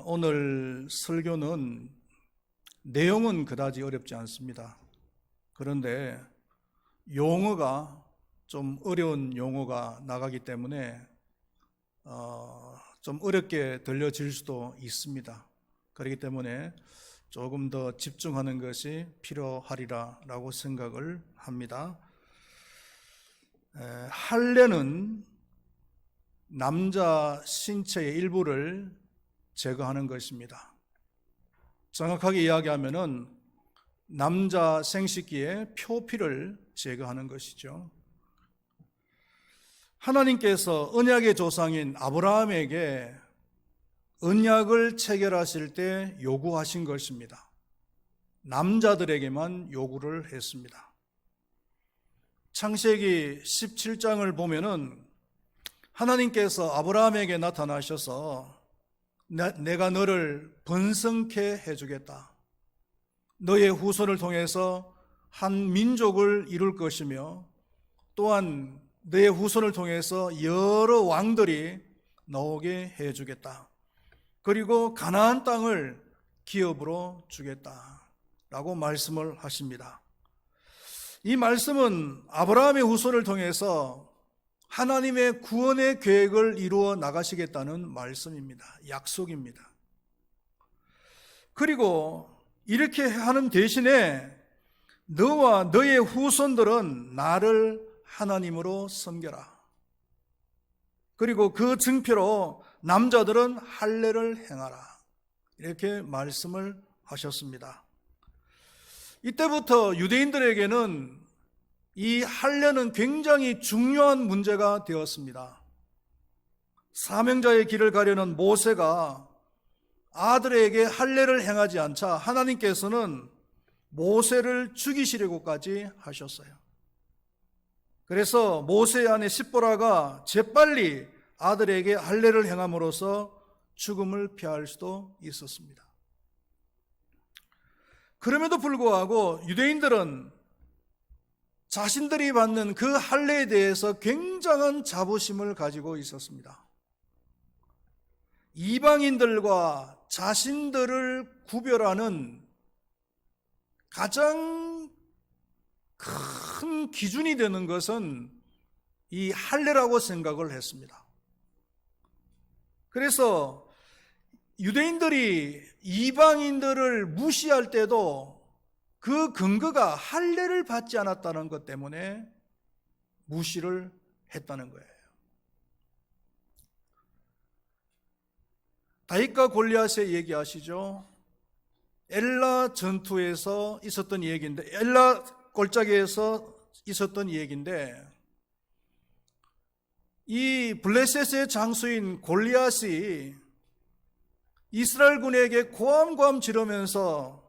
오늘 설교는 내용은 그다지 어렵지 않습니다. 그런데 용어가 좀 어려운 용어가 나가기 때문에 좀 어렵게 들려질 수도 있습니다. 그렇기 때문에 조금 더 집중하는 것이 필요하리라라고 생각을 합니다. 할례는 남자 신체의 일부를 제거하는 것입니다. 정확하게 이야기하면은 남자 생식기의 표피를 제거하는 것이죠. 하나님께서 언약의 조상인 아브라함에게 언약을 체결하실 때 요구하신 것입니다. 남자들에게만 요구를 했습니다. 창세기 17장을 보면은 하나님께서 아브라함에게 나타나셔서 내가 너를 번성케 해주겠다. 너의 후손을 통해서 한 민족을 이룰 것이며 또한 너의 후손을 통해서 여러 왕들이 나오게 해주겠다. 그리고 가나안 땅을 기업으로 주겠다라고 말씀을 하십니다. 이 말씀은 아브라함의 후손을 통해서 하나님의 구원의 계획을 이루어 나가시겠다는 말씀입니다. 약속입니다. 그리고 이렇게 하는 대신에 너와 너의 후손들은 나를 하나님으로 섬겨라. 그리고 그 증표로 남자들은 할례를 행하라. 이렇게 말씀을 하셨습니다. 이때부터 유대인들에게는 이 할례는 굉장히 중요한 문제가 되었습니다. 사명자의 길을 가려는 모세가 아들에게 할례를 행하지 않자 하나님께서는 모세를 죽이시려고까지 하셨어요. 그래서 모세의 아내 십보라가 재빨리 아들에게 할례를 행함으로써 죽음을 피할 수도 있었습니다. 그럼에도 불구하고 유대인들은 자신들이 받는 그 할례에 대해서 굉장한 자부심을 가지고 있었습니다. 이방인들과 자신들을 구별하는 가장 큰 기준이 되는 것은 이 할례라고 생각을 했습니다. 그래서 유대인들이 이방인들을 무시할 때도 그 근거가 할례를 받지 않았다는 것 때문에 무시를 했다는 거예요. 다윗과 골리앗의 얘기하시죠. 엘라 전투에서 있었던 얘기인데, 엘라 골짜기에서 있었던 얘기인데, 이 블레셋의 장수인 골리앗이 이스라엘 군에게 고함고함 지르면서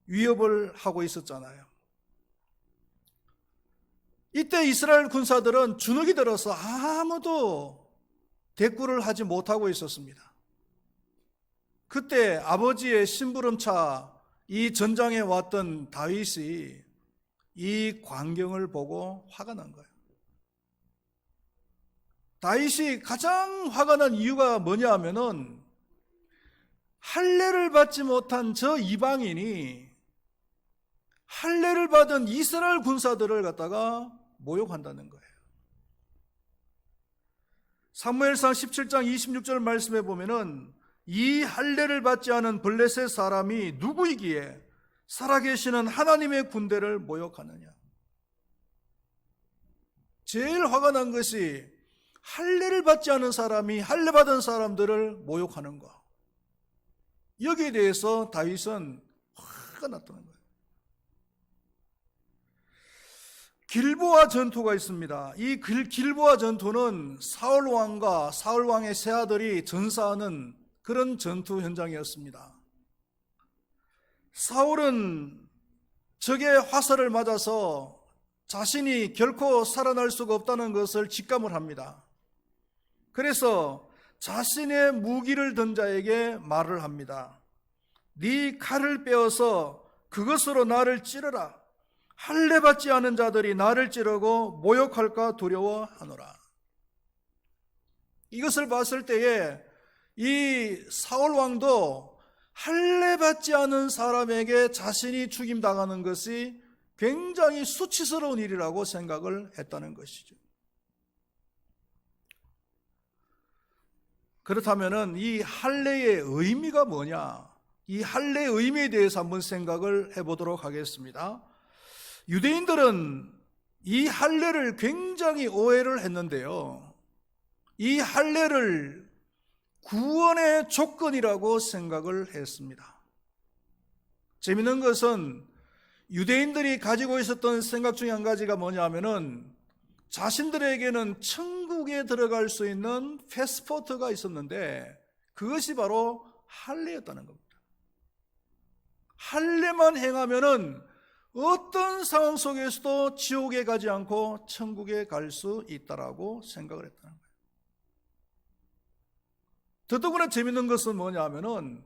위협을 하고 있었잖아요. 이때 이스라엘 군사들은 주눅이 들어서 아무도 대꾸를 하지 못하고 있었습니다. 그때 아버지의 심부름차 이 전장에 왔던 다윗이 이 광경을 보고 화가 난 거예요. 다윗이 가장 화가 난 이유가 뭐냐 하면은 할례를 받지 못한 저 이방인이 할례를 받은 이스라엘 군사들을 갖다가 모욕한다는 거예요. 사무엘상 17장 26절 말씀에 보면은 이 할례를 받지 않은 블레셋 사람이 누구이기에 살아계시는 하나님의 군대를 모욕하느냐. 제일 화가 난 것이 할례를 받지 않은 사람이 할례 받은 사람들을 모욕하는 것. 여기에 대해서 다윗은 화가 났다는 거예요. 길보아 전투가 있습니다. 이 길보아 전투는 사울 왕과 사울 왕의 세 아들이 전사하는 그런 전투 현장이었습니다. 사울은 적의 화살을 맞아서 자신이 결코 살아날 수가 없다는 것을 직감을 합니다. 그래서 자신의 무기를 든 자에게 말을 합니다. 네 칼을 빼어서 그것으로 나를 찌르라. 할례 받지 않은 자들이 나를 찌르고 모욕할까 두려워하노라. 이것을 봤을 때에 이 사울 왕도 할례받지 않은 사람에게 자신이 죽임당하는 것이 굉장히 수치스러운 일이라고 생각을 했다는 것이죠. 그렇다면 이 할례의 의미가 뭐냐? 이 할례의 의미에 대해서 한번 생각을 해보도록 하겠습니다. 유대인들은 이 할례를 굉장히 오해를 했는데요. 이 할례를 구원의 조건이라고 생각을 했습니다. 재미있는 것은 유대인들이 가지고 있었던 생각 중에 한 가지가 뭐냐면은 자신들에게는 천국에 들어갈 수 있는 패스포트가 있었는데 그것이 바로 할례였다는 겁니다. 할례만 행하면은 어떤 상황 속에서도 지옥에 가지 않고 천국에 갈 수 있다라고 생각을 했다는 거예요. 더더구나 재밌는 것은 뭐냐면은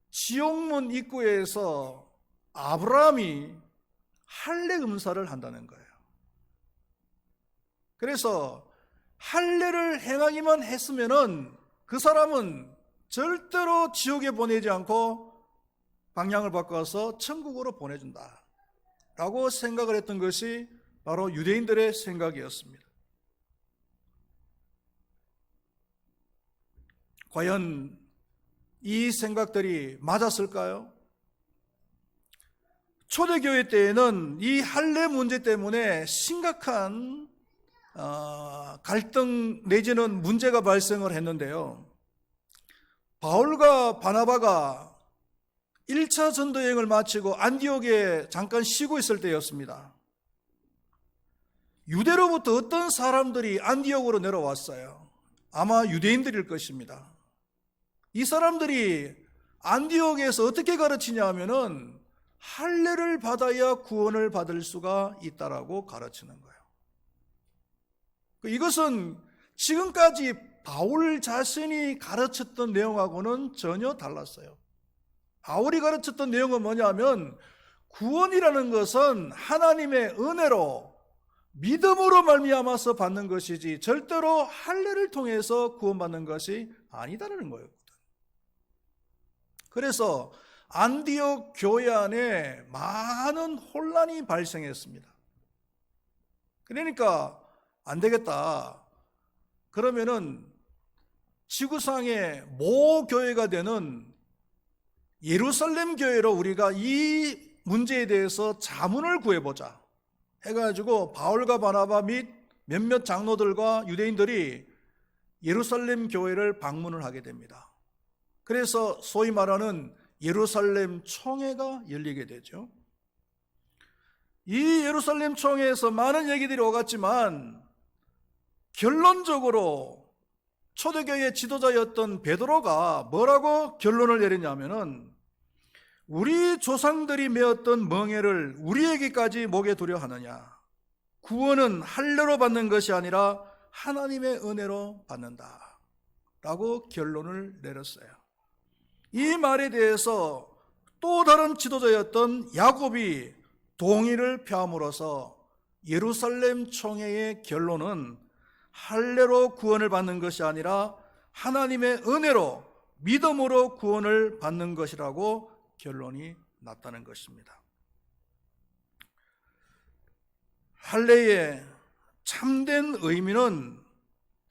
지옥문 입구에서 아브라함이 할례 금사를 한다는 거예요. 그래서 할례를 행하기만 했으면은 그 사람은 절대로 지옥에 보내지 않고 방향을 바꿔서 천국으로 보내준다 라고 생각을 했던 것이 바로 유대인들의 생각이었습니다. 과연 이 생각들이 맞았을까요? 초대교회 때에는 이 할례 문제 때문에 심각한 갈등 내지는 문제가 발생을 했는데요. 바울과 바나바가 1차 전도여행을 마치고 안디옥에 잠깐 쉬고 있을 때였습니다. 유대로부터 어떤 사람들이 안디옥으로 내려왔어요. 아마 유대인들일 것입니다. 이 사람들이 안디옥에서 어떻게 가르치냐 하면은 할례를 받아야 구원을 받을 수가 있다라고 가르치는 거예요. 이것은 지금까지 바울 자신이 가르쳤던 내용하고는 전혀 달랐어요. 바울이 가르쳤던 내용은 뭐냐면 구원이라는 것은 하나님의 은혜로 믿음으로 말미암아서 받는 것이지 절대로 할례를 통해서 구원받는 것이 아니다라는 거였거든. 그래서 안디옥 교회 안에 많은 혼란이 발생했습니다. 그러니까 안 되겠다. 그러면은 지구상의 모교회가 되는 예루살렘 교회로 우리가 이 문제에 대해서 자문을 구해보자 해가지고 바울과 바나바 및 몇몇 장로들과 유대인들이 예루살렘 교회를 방문을 하게 됩니다. 그래서 소위 말하는 예루살렘 총회가 열리게 되죠. 이 예루살렘 총회에서 많은 얘기들이 오갔지만 결론적으로 초대교회 지도자였던 베드로가 뭐라고 결론을 내리냐면은 우리 조상들이 메었던 멍에를 우리에게까지 목에 두려 하느냐. 구원은 할례로 받는 것이 아니라 하나님의 은혜로 받는다 라고 결론을 내렸어요. 이 말에 대해서 또 다른 지도자였던 야곱이 동의를 표함으로써 예루살렘 총회의 결론은 할례로 구원을 받는 것이 아니라 하나님의 은혜로 믿음으로 구원을 받는 것이라고 결론이 났다는 것입니다. 할례의 참된 의미는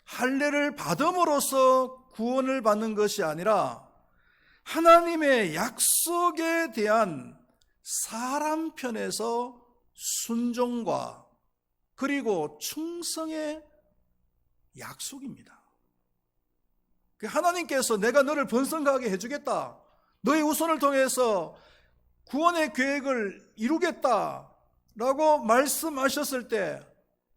할례를 받음으로써 구원을 받는 것이 아니라 하나님의 약속에 대한 사람 편에서 순종과 그리고 충성의 약속입니다. 하나님께서 내가 너를 번성하게 해주겠다. 너의 후손을 통해서 구원의 계획을 이루겠다라고 말씀하셨을 때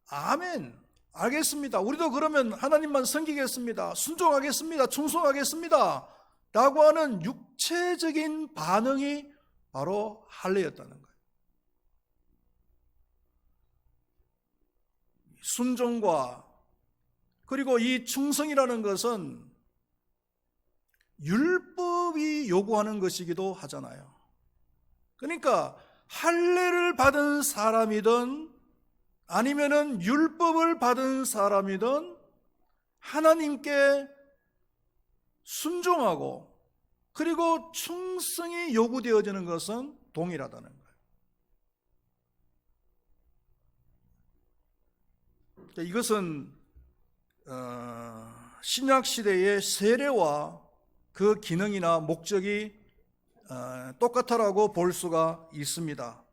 아멘, 알겠습니다. 우리도 그러면 하나님만 섬기겠습니다. 순종하겠습니다. 충성하겠습니다. 라고 하는 육체적인 반응이 바로 할례였다는 거예요. 순종과 그리고 이 충성이라는 것은 율법이 요구하는 것이기도 하잖아요. 그러니까 할례를 받은 사람이든 아니면은 율법을 받은 사람이든 하나님께 순종하고 그리고 충성이 요구되어지는 것은 동일하다는 거예요. 이것은 신약 시대의 세례와 그 기능이나 목적이 똑같다라고 볼 수가 있습니다.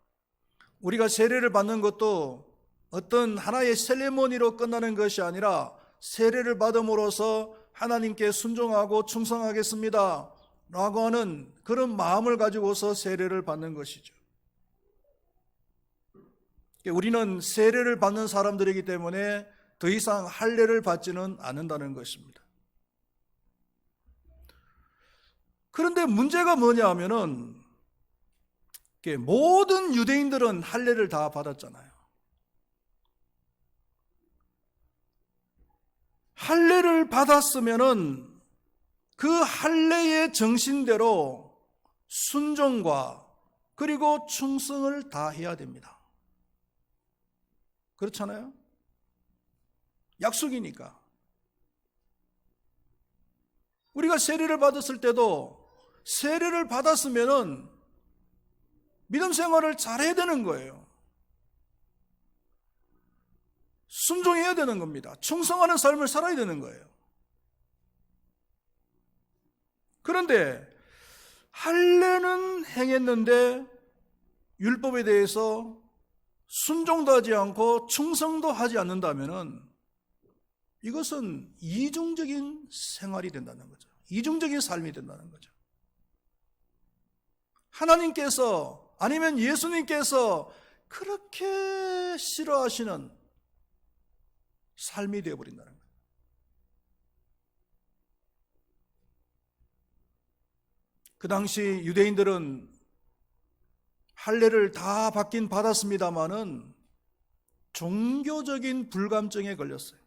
우리가 세례를 받는 것도 어떤 하나의 세레모니로 끝나는 것이 아니라 세례를 받음으로써 하나님께 순종하고 충성하겠습니다 라고 하는 그런 마음을 가지고서 세례를 받는 것이죠. 우리는 세례를 받는 사람들이기 때문에 더 이상 할례를 받지는 않는다는 것입니다. 그런데 문제가 뭐냐 하면은 모든 유대인들은 할례를 다 받았잖아요. 할례를 받았으면은 그 할례의 정신대로 순종과 그리고 충성을 다 해야 됩니다. 그렇잖아요? 약속이니까. 우리가 세례를 받았을 때도 세례를 받았으면은 믿음 생활을 잘해야 되는 거예요. 순종해야 되는 겁니다. 충성하는 삶을 살아야 되는 거예요. 그런데 할례는 행했는데 율법에 대해서 순종도 하지 않고 충성도 하지 않는다면은 이것은 이중적인 생활이 된다는 거죠. 이중적인 삶이 된다는 거죠. 하나님께서 아니면 예수님께서 그렇게 싫어하시는 삶이 되어버린다는 거예요. 그 당시 유대인들은 할례를 다 받긴 받았습니다마는 종교적인 불감증에 걸렸어요.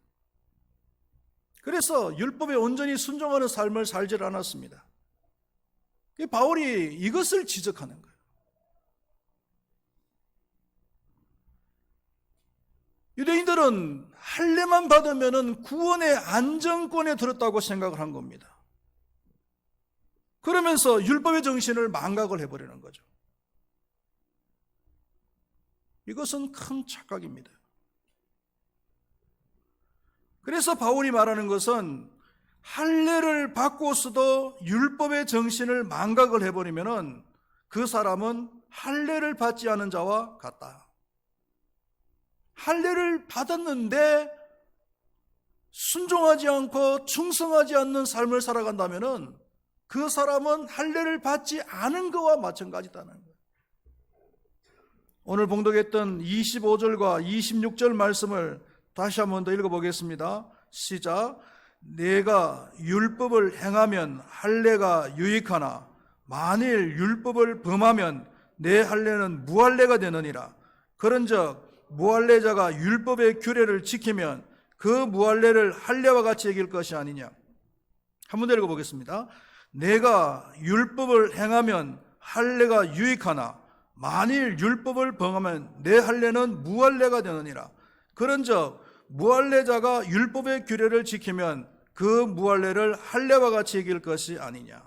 그래서 율법에 온전히 순종하는 삶을 살질 않았습니다. 바울이 이것을 지적하는 거예요. 유대인들은 할례만 받으면 구원의 안정권에 들었다고 생각을 한 겁니다. 그러면서 율법의 정신을 망각을 해버리는 거죠. 이것은 큰 착각입니다. 그래서 바울이 말하는 것은 할례를 받고서도 율법의 정신을 망각을 해버리면 그 사람은 할례를 받지 않은 자와 같다. 할례를 받았는데 순종하지 않고 충성하지 않는 삶을 살아간다면 그 사람은 할례를 받지 않은 것과 마찬가지다는 거예요. 오늘 봉독했던 25절과 26절 말씀을 다시 한 번 더 읽어보겠습니다. 시작. 내가 율법을 행하면 할례가 유익하나 만일 율법을 범하면 내 할례는 무할례가 되느니라. 그런즉 무할례자가 율법의 규례를 지키면 그 무할례를 할례와 같이 여길 것이 아니냐. 한 번 더 읽어보겠습니다. 내가 율법을 행하면 할례가 유익하나 만일 율법을 범하면 내 할례는 무할례가 되느니라. 그런즉 무할례자가 율법의 규례를 지키면 그 무할례를 할례와 같이 여길 것이 아니냐.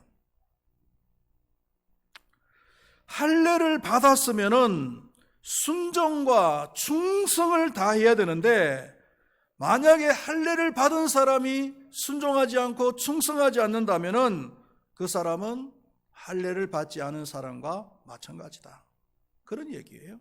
할례를 받았으면은 순종과 충성을 다해야 되는데 만약에 할례를 받은 사람이 순종하지 않고 충성하지 않는다면은 그 사람은 할례를 받지 않은 사람과 마찬가지다. 그런 얘기예요.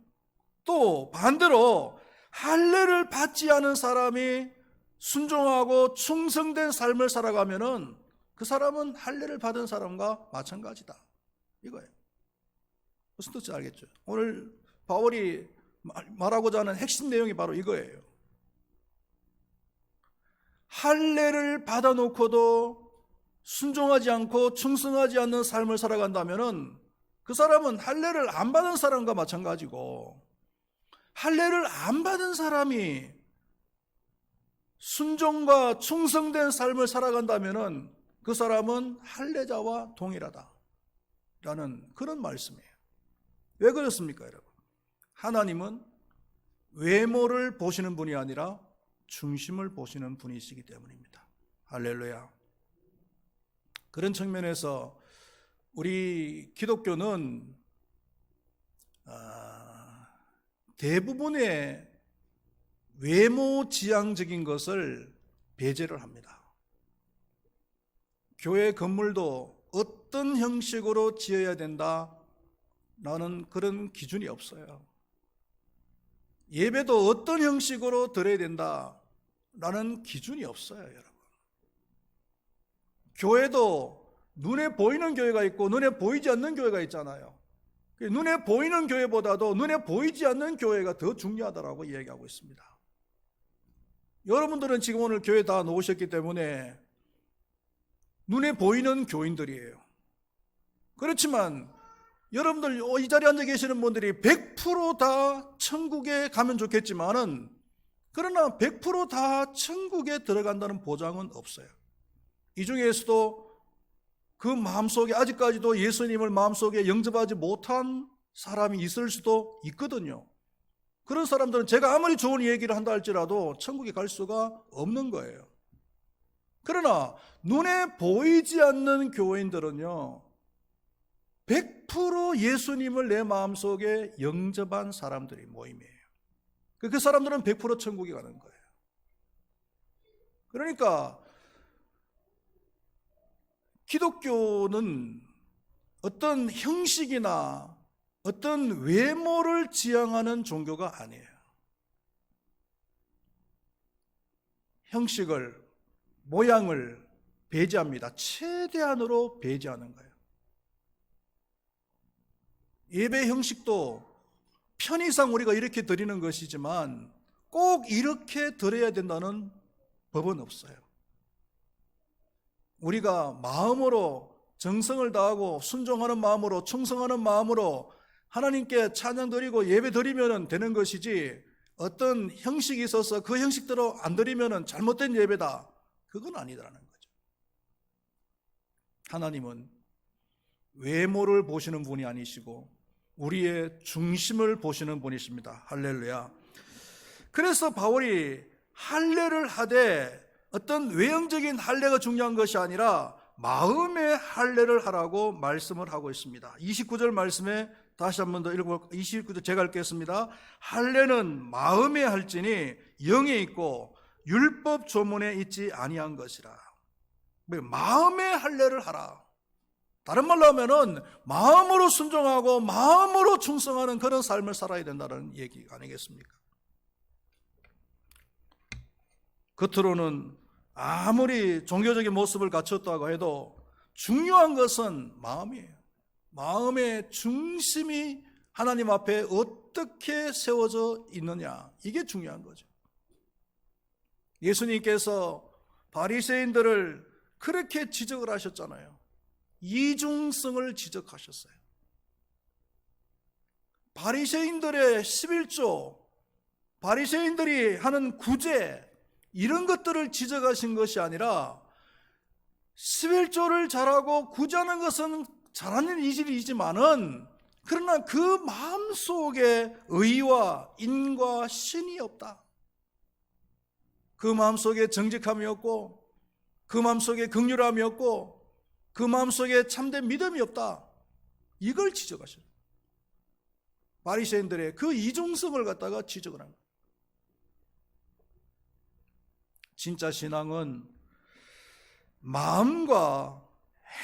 또 반대로 할례를 받지 않은 사람이 순종하고 충성된 삶을 살아가면은 그 사람은 할례를 받은 사람과 마찬가지다. 이거예요. 무슨 뜻인지 알겠죠? 오늘 바울이 말하고자 하는 핵심 내용이 바로 이거예요. 할례를 받아놓고도 순종하지 않고 충성하지 않는 삶을 살아간다면은 그 사람은 할례를 안 받은 사람과 마찬가지고, 할례를 안 받은 사람이 순종과 충성된 삶을 살아간다면은 그 사람은 할례자와 동일하다라는 그런 말씀이에요. 왜 그렇습니까, 여러분? 하나님은 외모를 보시는 분이 아니라 중심을 보시는 분이시기 때문입니다. 할렐루야. 그런 측면에서 우리 기독교는 대부분의 외모 지향적인 것을 배제를 합니다. 교회 건물도 어떤 형식으로 지어야 된다라는 그런 기준이 없어요. 예배도 어떤 형식으로 드려야 된다라는 기준이 없어요, 여러분. 교회도 눈에 보이는 교회가 있고 눈에 보이지 않는 교회가 있잖아요. 눈에 보이는 교회보다도 눈에 보이지 않는 교회가 더 중요하다고 이야기하고 있습니다. 여러분들은 지금 오늘 교회 다 놓으셨기 때문에 눈에 보이는 교인들이에요. 그렇지만 여러분들 이 자리에 앉아 계시는 분들이 100% 다 천국에 가면 좋겠지만은, 그러나 100% 다 천국에 들어간다는 보장은 없어요. 이 중에서도 그 마음속에 아직까지도 예수님을 마음속에 영접하지 못한 사람이 있을 수도 있거든요. 그런 사람들은 제가 아무리 좋은 얘기를 한다 할지라도 천국에 갈 수가 없는 거예요. 그러나 눈에 보이지 않는 교인들은요, 100% 예수님을 내 마음속에 영접한 사람들이 모임이에요. 그 사람들은 100% 천국에 가는 거예요. 그러니까 기독교는 어떤 형식이나 어떤 외모를 지향하는 종교가 아니에요. 형식을, 모양을 배제합니다. 최대한으로 배제하는 거예요. 예배 형식도 편의상 우리가 이렇게 드리는 것이지만 꼭 이렇게 드려야 된다는 법은 없어요. 우리가 마음으로 정성을 다하고 순종하는 마음으로, 충성하는 마음으로 하나님께 찬양 드리고 예배 드리면 되는 것이지, 어떤 형식이 있어서 그 형식대로 안 드리면 잘못된 예배다, 그건 아니라는 거죠. 하나님은 외모를 보시는 분이 아니시고 우리의 중심을 보시는 분이십니다. 할렐루야. 그래서 바울이 할례를 하되 어떤 외형적인 할례가 중요한 것이 아니라 마음의 할례를 하라고 말씀을 하고 있습니다. 29절 말씀에 다시 한 번 더 읽어볼까요? 29절 제가 읽겠습니다. 할례는 마음에 할지니 영에 있고 율법 조문에 있지 아니한 것이라. 마음의 할례를 하라. 다른 말로 하면은 마음으로 순종하고 마음으로 충성하는 그런 삶을 살아야 된다는 얘기 아니겠습니까? 겉으로는 아무리 종교적인 모습을 갖췄다고 해도 중요한 것은 마음이에요. 마음의 중심이 하나님 앞에 어떻게 세워져 있느냐, 이게 중요한 거죠. 예수님께서 바리새인들을 그렇게 지적을 하셨잖아요. 이중성을 지적하셨어요. 바리새인들의 11조, 바리새인들이 하는 구제, 이런 것들을 지적하신 것이 아니라 11조를 잘하고 구제하는 것은 잘하는 일이지만은, 그러나 그 마음속에 의와 인과 신이 없다. 그 마음속에 정직함이 없고, 그 마음속에 긍휼함이 없고, 그 마음속에 참된 믿음이 없다. 이걸 지적하셔요. 바리새인들의 그 이중성을 갖다가 지적을 합니다. 진짜 신앙은 마음과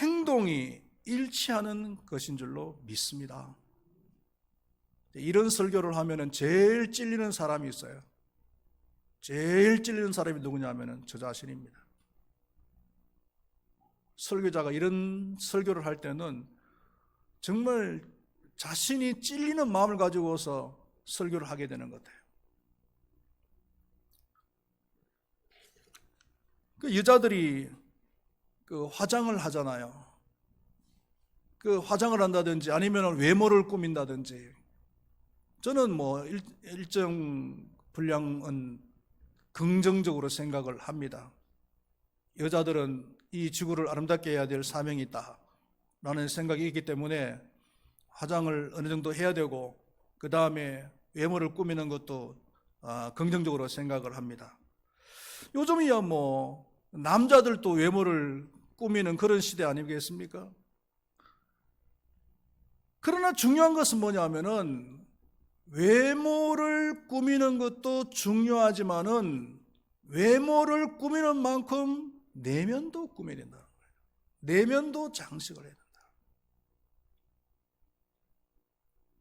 행동이 일치하는 것인 줄로 믿습니다. 이런 설교를 하면은 제일 찔리는 사람이 있어요. 제일 찔리는 사람이 누구냐면은 저 자신입니다. 설교자가 이런 설교를 할 때는 정말 자신이 찔리는 마음을 가지고서 설교를 하게 되는 것 같아요. 그 여자들이 그 화장을 하잖아요. 그 화장을 한다든지 아니면 외모를 꾸민다든지, 저는 뭐 일정 분량은 긍정적으로 생각을 합니다. 여자들은 이 지구를 아름답게 해야 될 사명이 있다 라는 생각이 있기 때문에 화장을 어느 정도 해야 되고, 그 다음에 외모를 꾸미는 것도 긍정적으로 생각을 합니다. 요즘이야 뭐 남자들도 외모를 꾸미는 그런 시대 아니겠습니까? 그러나 중요한 것은 뭐냐면은 외모를 꾸미는 것도 중요하지만은 외모를 꾸미는 만큼 내면도 꾸며야 된다는 거예요. 내면도 장식을 해야 된다.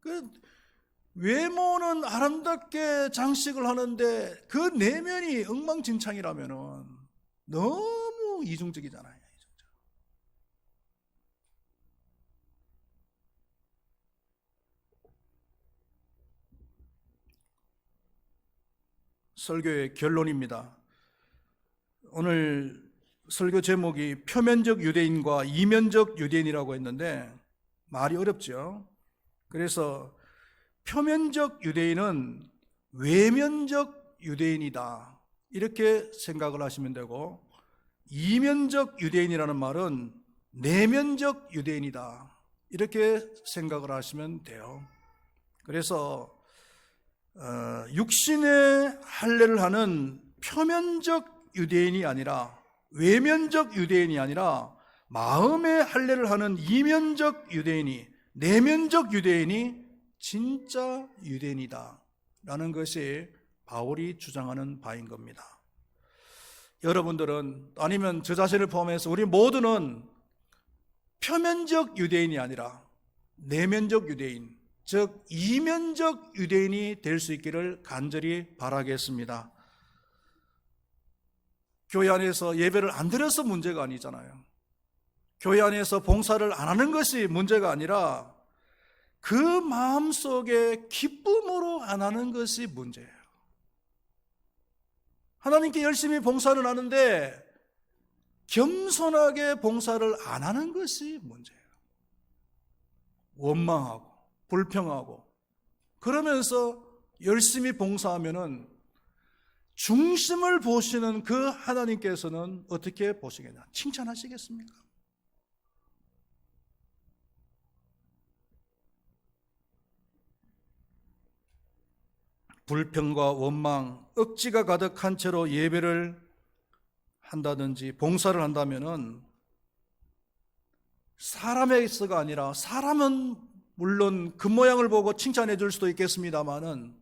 그 외모는 아름답게 장식을 하는데 그 내면이 엉망진창이라면은 너무 이중적이잖아요. 설교의 결론입니다. 오늘 설교 제목이 표면적 유대인과 이면적 유대인이라고 했는데 말이 어렵죠. 그래서 표면적 유대인은 외면적 유대인이다 이렇게 생각을 하시면 되고, 이면적 유대인이라는 말은 내면적 유대인이다 이렇게 생각을 하시면 돼요. 그래서 육신의 할례를 하는 표면적 유대인이 아니라, 외면적 유대인이 아니라 마음의 할례를 하는 이면적 유대인이, 내면적 유대인이 진짜 유대인이다 라는 것이 바울이 주장하는 바인 겁니다. 여러분들은, 아니면 저 자신을 포함해서 우리 모두는 표면적 유대인이 아니라 내면적 유대인, 즉 이면적 유대인이 될 수 있기를 간절히 바라겠습니다. 교회 안에서 예배를 안 드려서 문제가 아니잖아요. 교회 안에서 봉사를 안 하는 것이 문제가 아니라 그 마음속에 기쁨으로 안 하는 것이 문제예요. 하나님께 열심히 봉사는 하는데 겸손하게 봉사를 안 하는 것이 문제예요. 원망하고 불평하고 그러면서 열심히 봉사하면은 중심을 보시는 그 하나님께서는 어떻게 보시겠냐? 칭찬하시겠습니까? 불평과 원망, 억지가 가득한 채로 예배를 한다든지 봉사를 한다면은 사람에서가 아니라, 사람은 물론 그 모양을 보고 칭찬해 줄 수도 있겠습니다만은,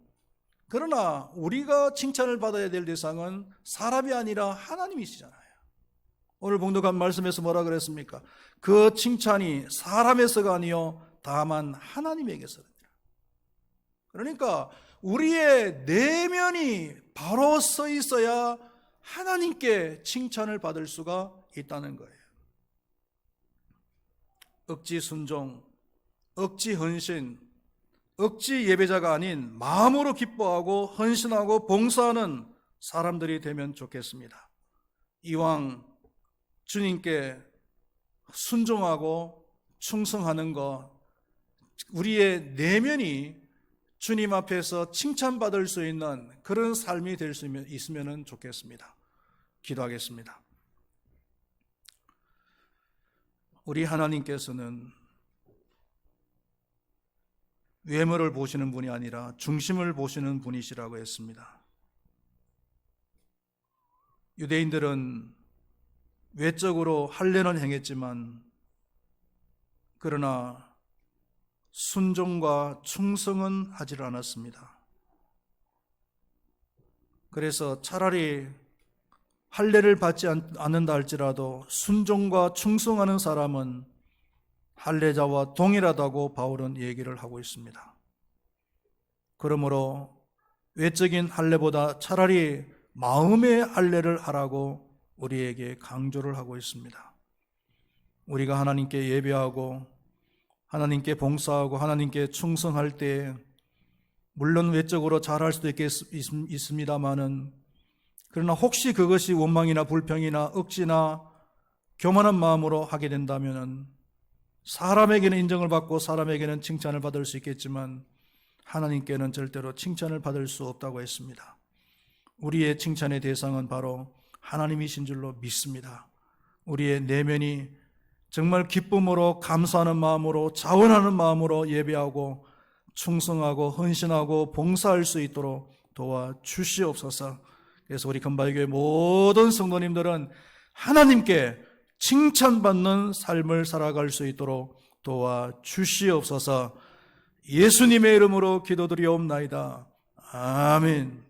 그러나 우리가 칭찬을 받아야 될 대상은 사람이 아니라 하나님이시잖아요. 오늘 봉독한 말씀에서 뭐라 그랬습니까? 그 칭찬이 사람에서가 아니요 다만 하나님에게서니라. 그러니까 우리의 내면이 바로 서 있어야 하나님께 칭찬을 받을 수가 있다는 거예요. 억지 순종, 억지 헌신, 억지 예배자가 아닌 마음으로 기뻐하고 헌신하고 봉사하는 사람들이 되면 좋겠습니다. 이왕 주님께 순종하고 충성하는 것, 우리의 내면이 주님 앞에서 칭찬받을 수 있는 그런 삶이 될 수 있으면 좋겠습니다. 기도하겠습니다. 우리 하나님께서는 외모를 보시는 분이 아니라 중심을 보시는 분이시라고 했습니다. 유대인들은 외적으로 할례는 행했지만 그러나 순종과 충성은 하지 않았습니다. 그래서 차라리 할례를 받지 않는다 할지라도 순종과 충성하는 사람은 할례자와 동일하다고 바울은 얘기를 하고 있습니다. 그러므로 외적인 할례보다 차라리 마음의 할례를 하라고 우리에게 강조를 하고 있습니다. 우리가 하나님께 예배하고 하나님께 봉사하고 하나님께 충성할 때 물론 외적으로 잘할 수도 있습니다만은, 그러나 혹시 그것이 원망이나 불평이나 억지나 교만한 마음으로 하게 된다면 사람에게는 인정을 받고 사람에게는 칭찬을 받을 수 있겠지만 하나님께는 절대로 칭찬을 받을 수 없다고 했습니다. 우리의 칭찬의 대상은 바로 하나님이신 줄로 믿습니다. 우리의 내면이 정말 기쁨으로 감사하는 마음으로 자원하는 마음으로 예배하고 충성하고 헌신하고 봉사할 수 있도록 도와주시옵소서. 그래서 우리 금바위교회 모든 성도님들은 하나님께 칭찬받는 삶을 살아갈 수 있도록 도와주시옵소서. 예수님의 이름으로 기도드리옵나이다. 아멘.